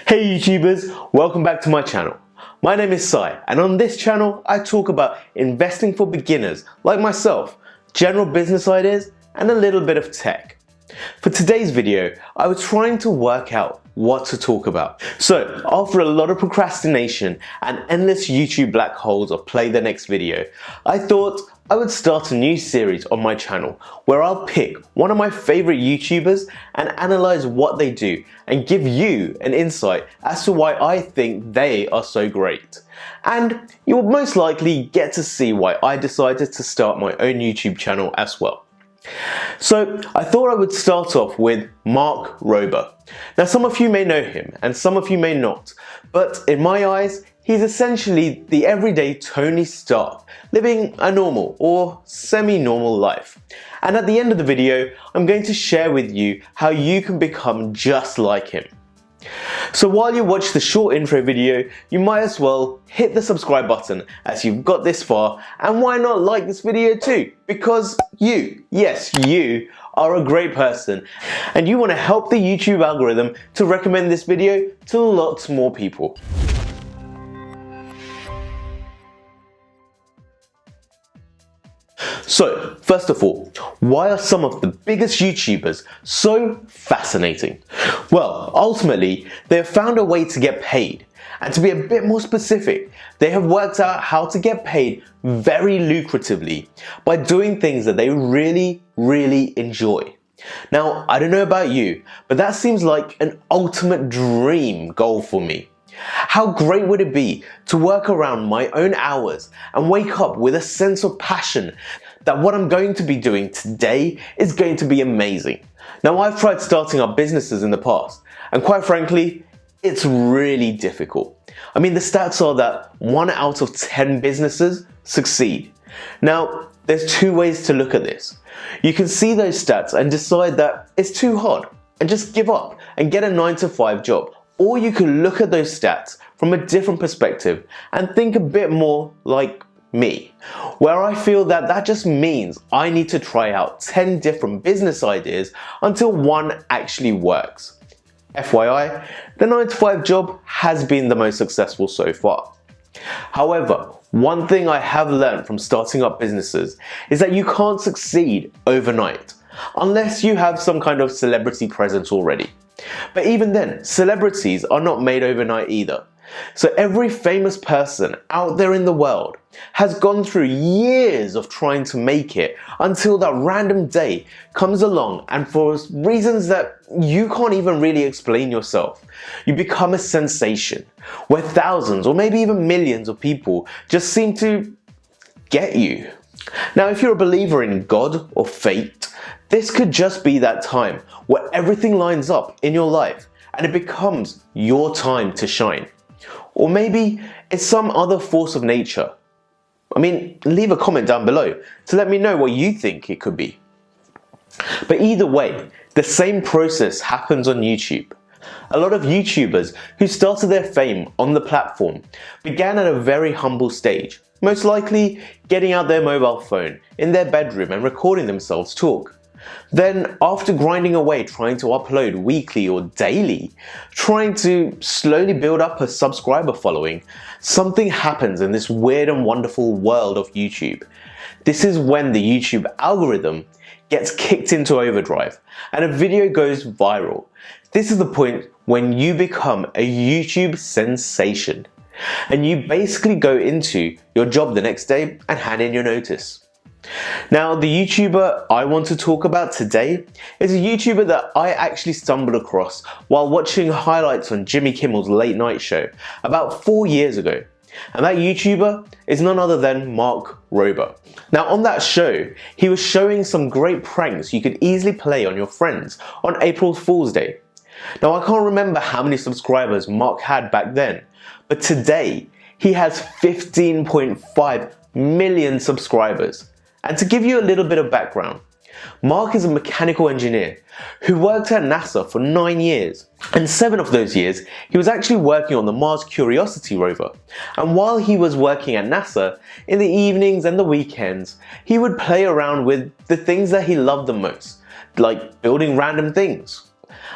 Hey YouTubers, welcome back to my channel. My name is Sai, and on this channel I talk about investing for beginners like myself, general business ideas and a little bit of tech. For today's video, I was trying to work out what to talk about. So after a lot of procrastination and endless YouTube black holes of play the next video, I thought I would start a new series on my channel where I'll pick one of my favorite YouTubers and analyze what they do and give you an insight as to why I think they are so great. And you will most likely get to see why I decided to start my own YouTube channel as well. So I thought I would start off with Mark Rober. Now some of you may know him and some of you may not, but in my eyes he's essentially the everyday Tony Stark, living a normal or semi-normal life. And at the end of the video I'm going to share with you how you can become just like him. So while you watch the short intro video, you might as well hit the subscribe button as you've got this far, and why not like this video too? Because you, yes you, are a great person and you want to help the YouTube algorithm to recommend this video to lots more people. So, first of all, why are some of the biggest YouTubers so fascinating? Well, ultimately, they have found a way to get paid. And to be a bit more specific, they have worked out how to get paid very lucratively by doing things that they really enjoy. Now, I don't know about you, but that seems like an ultimate dream goal for me. How great would it be to work around my own hours and wake up with a sense of passion that what I'm going to be doing today is going to be amazing. Now I've tried starting up businesses in the past and quite frankly, it's really difficult. I mean, the stats are that 1 out of 10 businesses succeed. Now there's two ways to look at this. You can see those stats and decide that it's too hard and just give up and get a 9-to-5 job. Or you can look at those stats from a different perspective and think a bit more like me, where I feel that that just means I need to try out 10 different business ideas until one actually works. FYI, the 9-to-5 job has been the most successful so far. However, one thing I have learned from starting up businesses is that you can't succeed overnight unless you have some kind of celebrity presence already. But even then, celebrities are not made overnight either. So every famous person out there in the world has gone through years of trying to make it until that random day comes along, and for reasons that you can't even really explain yourself, you become a sensation where thousands or maybe even millions of people just seem to get you. Now if you're a believer in God or fate, this could just be that time where everything lines up in your life and it becomes your time to shine. Or maybe it's some other force of nature. I mean, leave a comment down below to let me know what you think it could be. But either way, the same process happens on YouTube. A lot of YouTubers who started their fame on the platform began at a very humble stage, most likely getting out their mobile phone in their bedroom and recording themselves talk. Then, after grinding away trying to upload weekly or daily, trying to slowly build up a subscriber following, something happens in this weird and wonderful world of YouTube. This is when the YouTube algorithm gets kicked into overdrive and a video goes viral. This is the point when you become a YouTube sensation and you basically go into your job the next day and hand in your notice. Now, the YouTuber I want to talk about today is a YouTuber that I actually stumbled across while watching highlights on Jimmy Kimmel's late night show about 4 years ago. And that YouTuber is none other than Mark Rober. Now on that show, he was showing some great pranks you could easily play on your friends on April Fool's Day. Now I can't remember how many subscribers Mark had back then, but today he has 15.5 million subscribers. And to give you a little bit of background, Mark is a mechanical engineer who worked at NASA for 9 years, and 7 of those years he was actually working on the Mars Curiosity rover. And while he was working at NASA, in the evenings and the weekends, he would play around with the things that he loved the most, like building random things.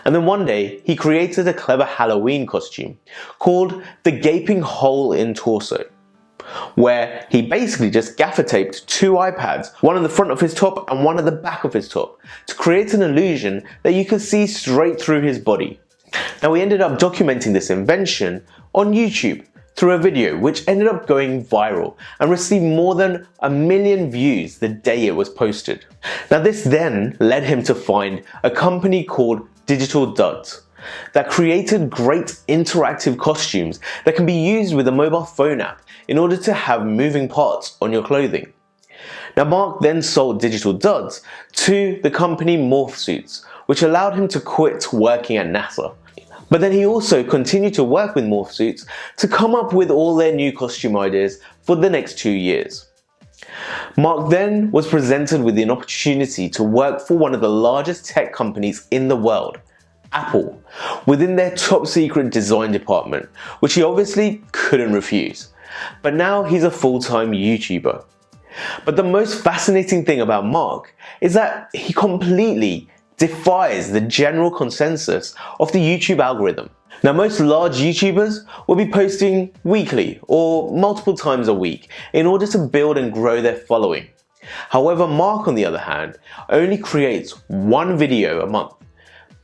And then one day, he created a clever Halloween costume called the Gaping Hole in Torso, where he basically just gaffer taped two iPads, one on the front of his top and one at the back of his top, to create an illusion that you could see straight through his body. Now, he ended up documenting this invention on YouTube through a video which ended up going viral and received more than 1 million views the day it was posted. Now, this then led him to find a company called Digital Duds that created great interactive costumes that can be used with a mobile phone app in order to have moving parts on your clothing. Now, Mark then sold Digital Duds to the company Morph Suits, which allowed him to quit working at NASA. But then he also continued to work with Morph Suits to come up with all their new costume ideas for the next 2 years. Mark then was presented with an opportunity to work for one of the largest tech companies in the world, Apple, within their top secret design department, which he obviously couldn't refuse. But now he's a full-time YouTuber. But the most fascinating thing about Mark is that he completely defies the general consensus of the YouTube algorithm. Now, most large YouTubers will be posting weekly or multiple times a week in order to build and grow their following. However, Mark, on the other hand, only creates one video a month.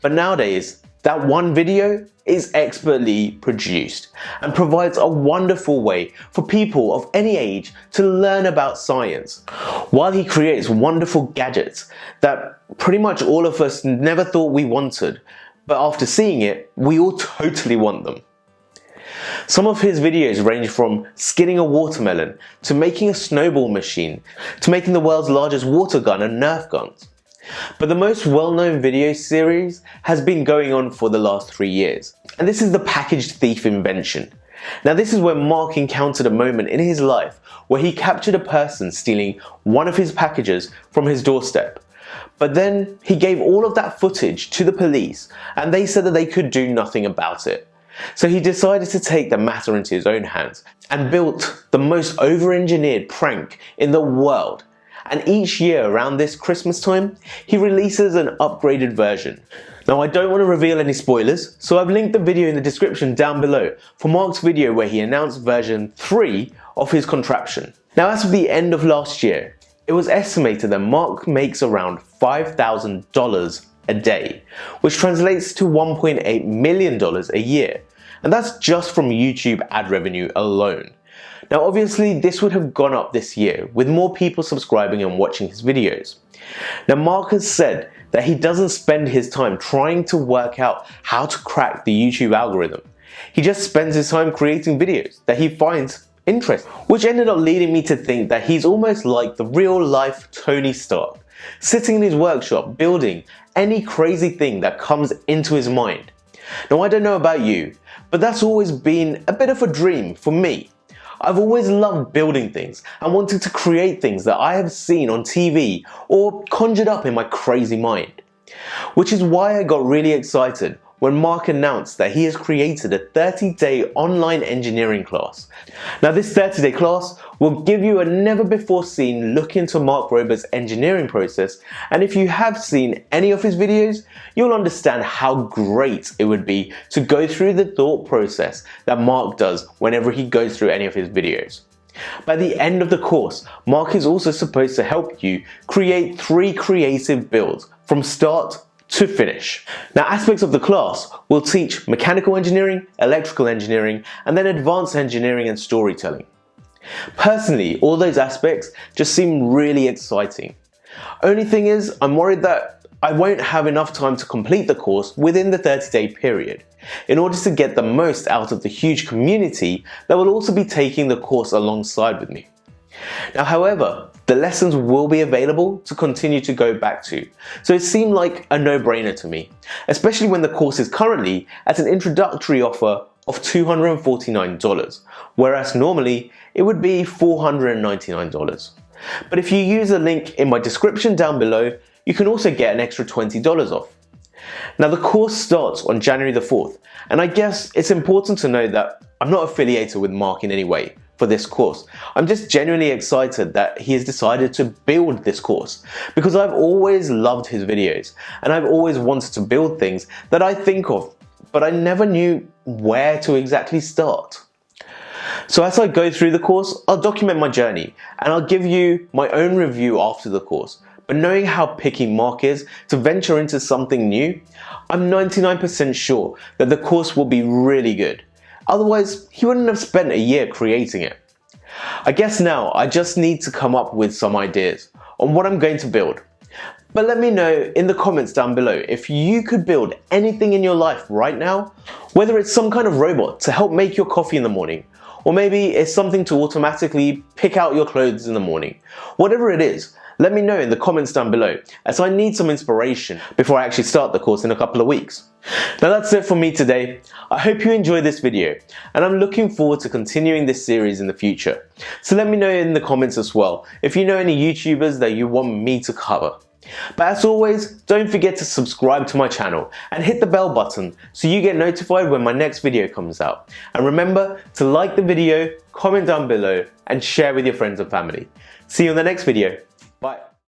But nowadays, that one video is expertly produced and provides a wonderful way for people of any age to learn about science, while he creates wonderful gadgets that pretty much all of us never thought we wanted, but after seeing it, we all totally want them. Some of his videos range from skinning a watermelon, to making a snowball machine, to making the world's largest water gun and Nerf guns. But the most well-known video series has been going on for the last 3 years, and this is the packaged thief invention. Now, this is where Mark encountered a moment in his life where he captured a person stealing one of his packages from his doorstep. But then he gave all of that footage to the police, and they said that they could do nothing about it. So he decided to take the matter into his own hands and built the most over-engineered prank in the world. And each year around this Christmas time, he releases an upgraded version. Now, I don't want to reveal any spoilers, so I've linked the video in the description down below for Mark's video where he announced version 3 of his contraption. Now, as of the end of last year, it was estimated that Mark makes around $5,000 a day, which translates to $1.8 million a year. And that's just from YouTube ad revenue alone. Now, obviously, this would have gone up this year with more people subscribing and watching his videos. Now, Mark has said that he doesn't spend his time trying to work out how to crack the YouTube algorithm. He just spends his time creating videos that he finds interesting, which ended up leading me to think that he's almost like the real-life Tony Stark, sitting in his workshop building any crazy thing that comes into his mind. Now, I don't know about you, but that's always been a bit of a dream for me. I've always loved building things and wanted to create things that I have seen on TV or conjured up in my crazy mind. Which is why I got really excited when Mark announced that he has created a 30-day online engineering class. Now, this 30-day class will give you a never-before-seen look into Mark Rober's engineering process, and if you have seen any of his videos, you'll understand how great it would be to go through the thought process that Mark does whenever he goes through any of his videos. By the end of the course, Mark is also supposed to help you create 3 creative builds from start to finish. Now, aspects of the class will teach mechanical engineering, electrical engineering, and then advanced engineering and storytelling. Personally, all those aspects just seem really exciting. Only thing is, I'm worried that I won't have enough time to complete the course within the 30-day period in order to get the most out of the huge community that will also be taking the course alongside with me. Now, however, the lessons will be available to continue to go back to, so it seemed like a no-brainer to me, especially when the course is currently at an introductory offer of $249, whereas normally it would be $499. But if you use the link in my description down below, you can also get an extra $20 off. Now, the course starts on January the 4th, and I guess it's important to know that I'm not affiliated with Mark in any way, for this course. I'm just genuinely excited that he has decided to build this course because I've always loved his videos and I've always wanted to build things that I think of, but I never knew where to exactly start. So as I go through the course, I'll document my journey and I'll give you my own review after the course. But knowing how picky Mark is to venture into something new, I'm 99% sure that the course will be really good. Otherwise, he wouldn't have spent a year creating it. I guess now I just need to come up with some ideas on what I'm going to build. But let me know in the comments down below if you could build anything in your life right now, whether it's some kind of robot to help make your coffee in the morning, or maybe it's something to automatically pick out your clothes in the morning. Whatever it is, let me know in the comments down below, as I need some inspiration before I actually start the course in a couple of weeks. Now that's it for me today. I hope you enjoyed this video, and I'm looking forward to continuing this series in the future. So let me know in the comments as well if you know any YouTubers that you want me to cover. But as always, don't forget to subscribe to my channel and hit the bell button so you get notified when my next video comes out. And remember to like the video, comment down below, and share with your friends and family. See you in the next video. Bye.